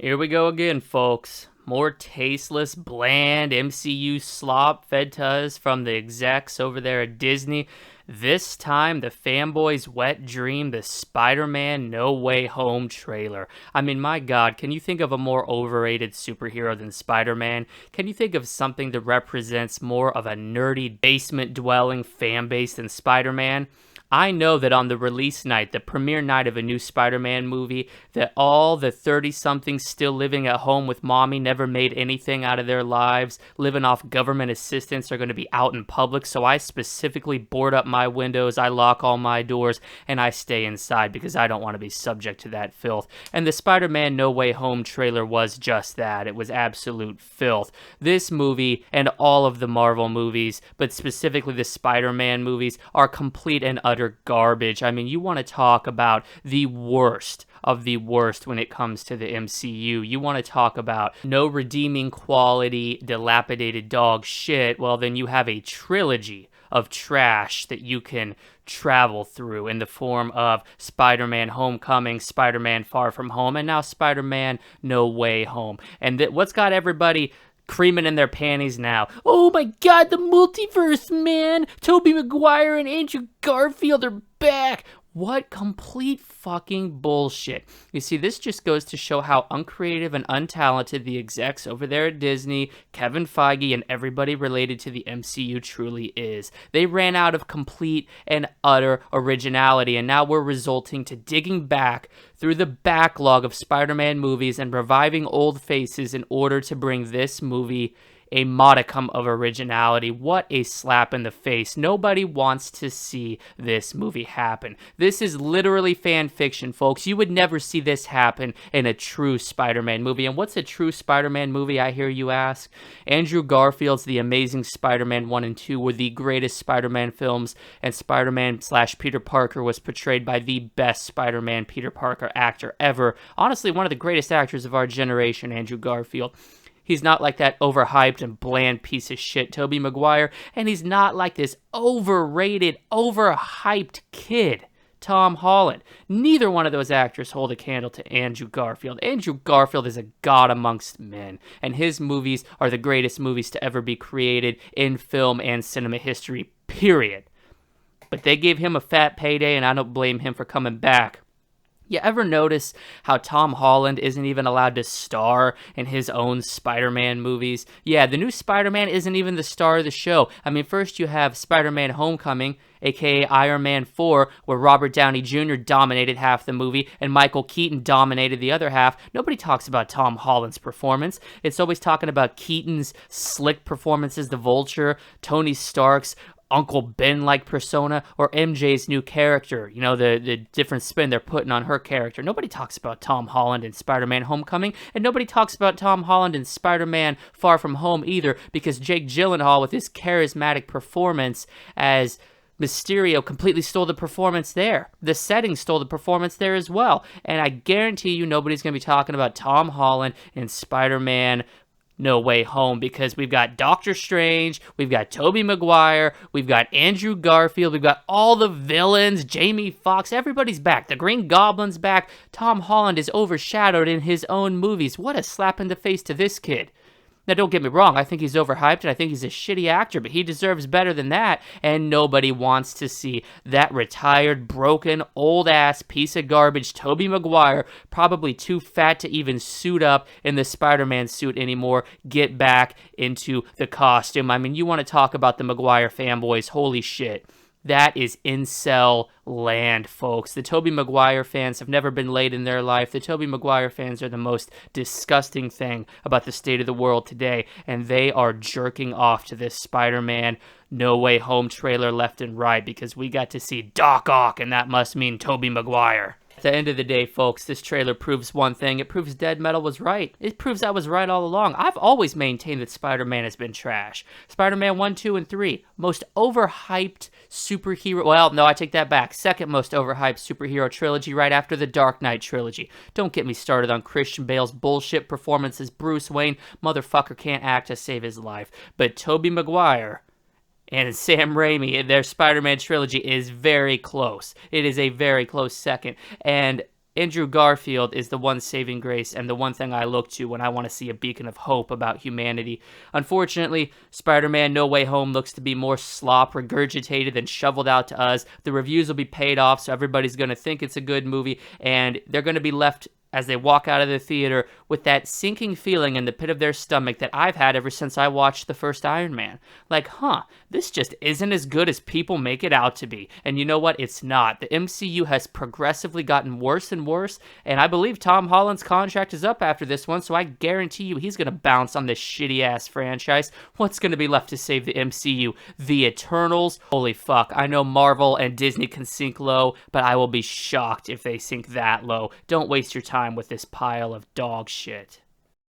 Here we go again, folks. More tasteless, bland MCU slop fed to us from the execs over there at Disney. This time, the fanboys' wet dream, the Spider-Man No Way Home trailer. I mean, my God, can you think of a more overrated superhero than Spider-Man? Can you think of something that represents more of a nerdy, basement-dwelling fan base than Spider-Man? I know that on the release night, the premiere night of a new Spider-Man movie, that all the 30-somethings still living at home with mommy, never made anything out of their lives, living off government assistance, are going to be out in public. So I specifically board up my windows, I lock all my doors, and I stay inside because I don't want to be subject to that filth. And the Spider-Man No Way Home trailer was just that. It was absolute filth. This movie and all of the Marvel movies, but specifically the Spider-Man movies, are complete and utter garbage. I mean, you want to talk about the worst of the worst when it comes to the MCU. You want to talk about no redeeming quality, dilapidated dog shit. Well, then you have a trilogy of trash that you can travel through in the form of Spider-Man Homecoming, Spider-Man Far From Home, and now Spider-Man No Way Home. And what's got everybody creaming in their panties now? Oh my God, the multiverse, man! Tobey Maguire and Andrew Garfield are back! What complete fucking bullshit. You see, this just goes to show how uncreative and untalented the execs over there at Disney, Kevin Feige, and everybody related to the MCU truly is. They ran out of complete and utter originality, and now we're resulting to digging back through the backlog of Spider-Man movies and reviving old faces in order to bring this movie a modicum of originality. What a slap in the face. Nobody wants to see this movie happen. This is literally fan fiction, folks. You would never see this happen in a true Spider-Man movie. And what's a true Spider-Man movie, I hear you ask? Andrew Garfield's The Amazing Spider-Man 1 and 2 were the greatest Spider-Man films, and Spider-Man/Peter Parker was portrayed by the best Spider-Man Peter Parker actor ever. Honestly, one of the greatest actors of our generation, Andrew Garfield. He's not like that overhyped and bland piece of shit Tobey Maguire, and he's not like this overrated, overhyped kid, Tom Holland. Neither one of those actors hold a candle to Andrew Garfield. Andrew Garfield is a god amongst men, and his movies are the greatest movies to ever be created in film and cinema history, period. But they gave him a fat payday, and I don't blame him for coming back. You ever notice how Tom Holland isn't even allowed to star in his own Spider-Man movies? Yeah, the new Spider-Man isn't even the star of the show. I mean, first you have Spider-Man Homecoming, aka Iron Man 4, where Robert Downey Jr. dominated half the movie and Michael Keaton dominated the other half. Nobody talks about Tom Holland's performance. It's always talking about Keaton's slick performances, the Vulture, Tony Stark's Uncle Ben-like persona, or MJ's new character, you know, the different spin they're putting on her character. Nobody talks about Tom Holland in Spider-Man Homecoming, and nobody talks about Tom Holland in Spider-Man Far From Home either, because Jake Gyllenhaal, with his charismatic performance as Mysterio, completely stole the performance there. The setting stole the performance there as well. And I guarantee you nobody's going to be talking about Tom Holland in Spider-Man No Way Home, because we've got Doctor Strange, we've got Tobey Maguire, we've got Andrew Garfield, we've got all the villains, Jamie Foxx, everybody's back. The Green Goblin's back. Tom Holland is overshadowed in his own movies. What a slap in the face to this kid. Now, don't get me wrong, I think he's overhyped and I think he's a shitty actor, but he deserves better than that, and nobody wants to see that retired, broken, old-ass piece of garbage Tobey Maguire, probably too fat to even suit up in the Spider-Man suit anymore, get back into the costume. I mean, you want to talk about the Maguire fanboys, holy shit. That is incel land, folks. The Tobey Maguire fans have never been laid in their life. The Tobey Maguire fans are the most disgusting thing about the state of the world today, and they are jerking off to this Spider-Man No Way Home trailer left and right because we got to see Doc Ock, and that must mean Tobey Maguire. At the end of the day, folks, this trailer proves one thing. It proves Dead Metal was right. It proves I was right all along. I've always maintained that Spider-Man has been trash. Spider-Man 1, 2, and 3. Most overhyped superhero... Well, no, I take that back. Second most overhyped superhero trilogy right after the Dark Knight trilogy. Don't get me started on Christian Bale's bullshit performance as Bruce Wayne. Motherfucker can't act to save his life. But Tobey Maguire and Sam Raimi, their Spider-Man trilogy is very close. It is a very close second. And Andrew Garfield is the one saving grace and the one thing I look to when I want to see a beacon of hope about humanity. Unfortunately, Spider-Man No Way Home looks to be more slop regurgitated than shoveled out to us. The reviews will be paid off, so everybody's going to think it's a good movie, and they're going to be left as they walk out of the theater with that sinking feeling in the pit of their stomach that I've had ever since I watched the first Iron Man. Like, this just isn't as good as people make it out to be. And you know what? It's not. The MCU has progressively gotten worse and worse, and I believe Tom Holland's contract is up after this one, so I guarantee you he's going to bounce on this shitty-ass franchise. What's going to be left to save the MCU? The Eternals? Holy fuck. I know Marvel and Disney can sink low, but I will be shocked if they sink that low. Don't waste your time with this pile of dog shit.